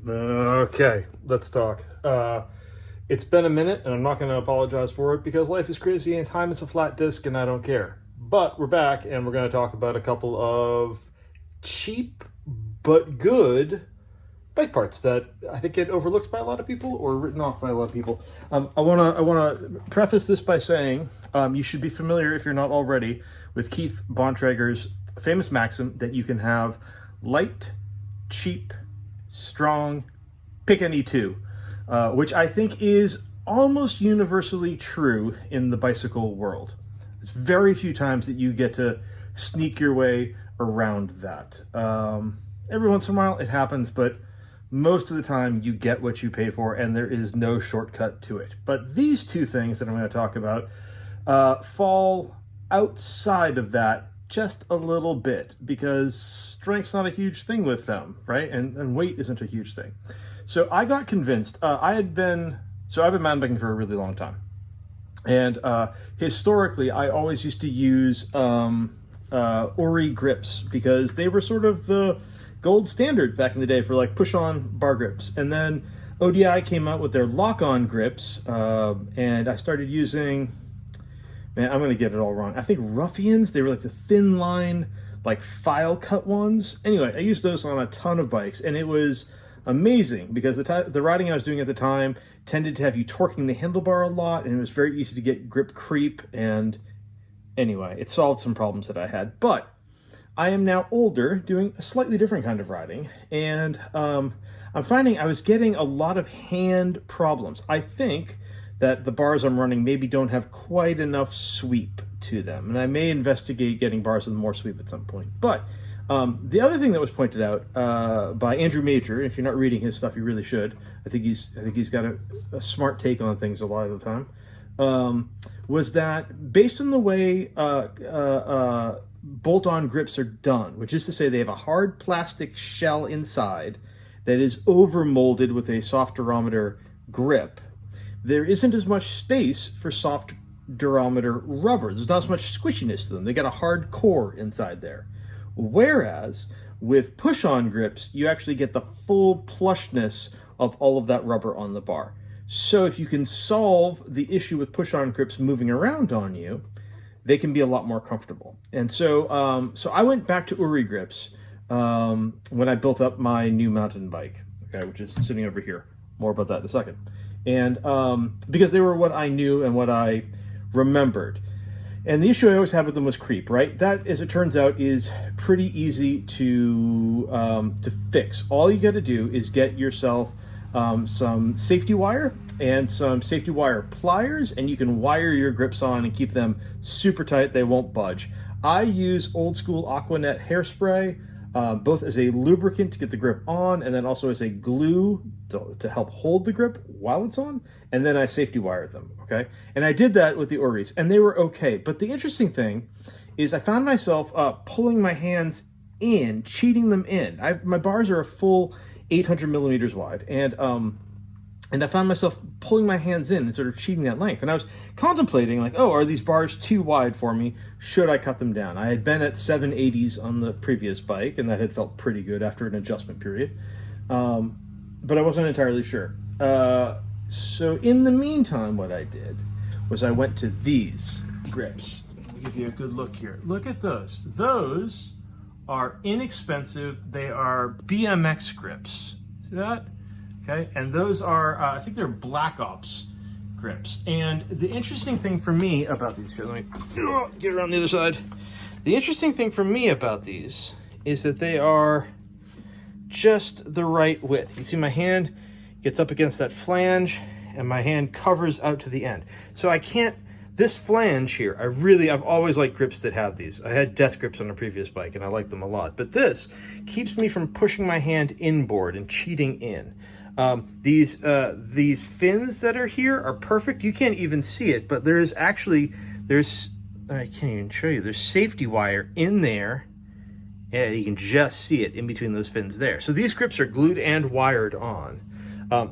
Okay, let's talk. It's been a minute, and I'm not going to apologize for it because life is crazy and time is a flat disc, and I don't care. But we're back, and we're going to talk about a couple of cheap but good bike parts that I think get overlooked by a lot of people or written off by a lot of people. I want to preface this by saying you should be familiar, if you're not already, with Keith Bontrager's famous maxim that you can have light, cheap, strong, pick any two, which I think is almost universally true in the bicycle world. It's very few times that you get to sneak your way around that. Every once in a while it happens, but most of the time you get what you pay for and there is no shortcut to it. But these two things that I'm going to talk about fall outside of that just a little bit because strength's not a huge thing with them, right? And weight isn't a huge thing. So I got convinced. I've been mountain biking for a really long time. And historically, I always used to use Ori grips because they were sort of the gold standard back in the day for like push-on bar grips. And then ODI came out with their lock-on grips, and I started using, man, I'm going to get it all wrong. I think Ruffians, they were like the thin line, like file cut ones. Anyway, I used those on a ton of bikes, and it was amazing because the riding I was doing at the time tended to have you torquing the handlebar a lot, and it was very easy to get grip creep. And anyway, it solved some problems that I had. But I am now older, doing a slightly different kind of riding, and I'm finding I was getting a lot of hand problems. I think that the bars I'm running maybe don't have quite enough sweep to them, and I may investigate getting bars with more sweep at some point. But the other thing that was pointed out by Andrew Major, if you're not reading his stuff, you really should. I think he's got a smart take on things a lot of the time. Was that based on the way bolt-on grips are done, which is to say they have a hard plastic shell inside that is over-molded with a soft durometer grip. There isn't as much space for soft durometer rubber. There's not as much squishiness to them. They got a hard core inside there. Whereas with push-on grips, you actually get the full plushness of all of that rubber on the bar. So if you can solve the issue with push-on grips moving around on you, they can be a lot more comfortable. And so so I went back to Uri grips when I built up my new mountain bike, okay, which is sitting over here. More about that in a second. And because they were what I knew and what I remembered. And the issue I always had with them was creep, right? That, as it turns out, is pretty easy to fix. All you got to do is get yourself some safety wire and some safety wire pliers, and you can wire your grips on and keep them super tight. They won't budge. I use old school Aquanet hairspray, both as a lubricant to get the grip on, and then also as a glue to help hold the grip while it's on, and then I safety wire them, okay? And I did that with the Oris, and they were okay. But the interesting thing is I found myself pulling my hands in, cheating them in. My bars are a full 800 millimeters wide, and I found myself pulling my hands in and sort of cheating that length. And I was contemplating, like, oh, are these bars too wide for me? Should I cut them down? I had been at 780s on the previous bike, and that had felt pretty good after an adjustment period. But I wasn't entirely sure. So in the meantime, what I did was I went to these grips. Let me give you a good look here. Look at those. Those are inexpensive. They are BMX grips. See that? Okay, and those are, I think they're Black Ops grips. And the interesting thing for me about these, here, let me get around the other side. The interesting thing for me about these is that they are just the right width. You see my hand gets up against that flange and my hand covers out to the end. So I can't, this flange here, I've always liked grips that have these. I had death grips on a previous bike and I like them a lot. But this keeps me from pushing my hand inboard and cheating in. These fins that are here are perfect. You can't even see it, but there's I can't even show you. There's safety wire in there. Yeah, you can just see it in between those fins there. So these grips are glued and wired on.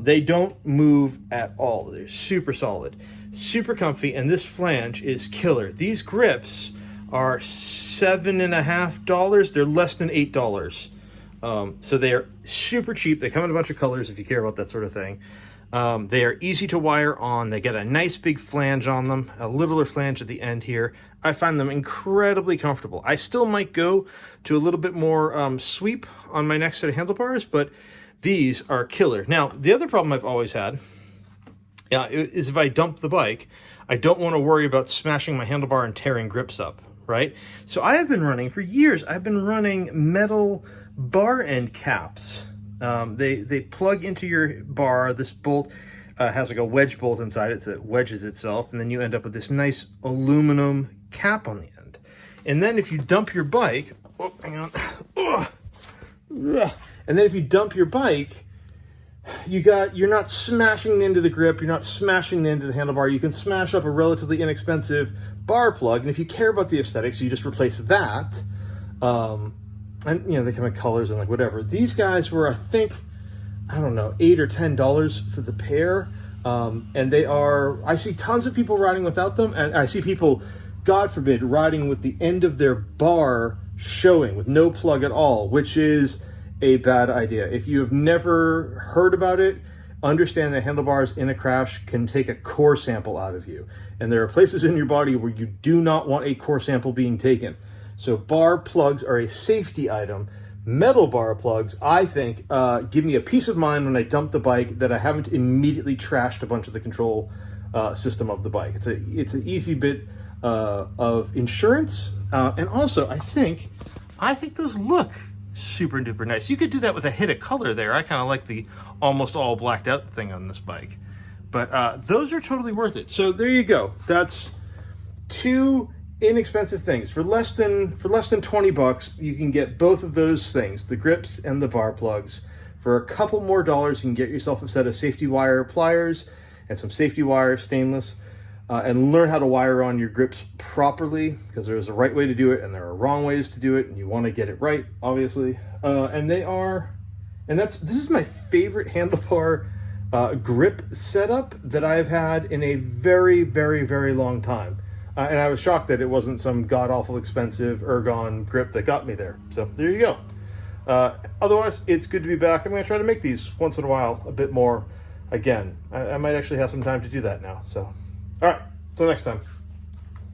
They don't move at all. They're super solid, super comfy, and this flange is killer. These grips are $7.50. They're less than $8. So they are super cheap. They come in a bunch of colors if you care about that sort of thing. They are easy to wire on. They get a nice big flange on them, a littler flange at the end here. I find them incredibly comfortable. I still might go to a little bit more sweep on my next set of handlebars, but these are killer. Now, the other problem I've always had is if I dump the bike, I don't want to worry about smashing my handlebar and tearing grips up, right? So I have been running, for years, I've been running metal bar end caps. They plug into your bar. This bolt has like a wedge bolt inside it, so it wedges itself, and then you end up with this nice aluminum cap on the end. And then if you dump your bike, oh, hang on, and then if you dump your bike, you're not smashing into the grip, you're not smashing into the handlebar. You can smash up a relatively inexpensive bar plug, and if you care about the aesthetics, you just replace that. And you know, they come in colors and like whatever. These guys were, I think, I don't know, $8 or $10 for the pair. And they are, I see tons of people riding without them, and I see people, God forbid, riding with the end of their bar showing with no plug at all, which is a bad idea. If you have never heard about it, understand that handlebars in a crash can take a core sample out of you. And there are places in your body where you do not want a core sample being taken. So bar plugs are a safety item. Metal bar plugs, I think, give me a peace of mind when I dump the bike that I haven't immediately trashed a bunch of the control system of the bike. It's an easy bit of insurance, and also I think those look super duper nice. You could do that with a hit of color there. I kind of like the almost all blacked out thing on this bike, but those are totally worth it. So there you go. That's two inexpensive things. For less than $20, you can get both of those things, the grips and the bar plugs. For a couple more dollars, you can get yourself a set of safety wire pliers and some safety wire, stainless, and learn how to wire on your grips properly, because there's a right way to do it and there are wrong ways to do it, and you want to get it right, obviously. This is my favorite handlebar grip setup that I've had in a very, very, very long time. And I was shocked that it wasn't some god-awful expensive Ergon grip that got me there. So there you go. Otherwise, it's good to be back. I'm going to try to make these once in a while a bit more again. I might actually have some time to do that now. So, all right, till next time.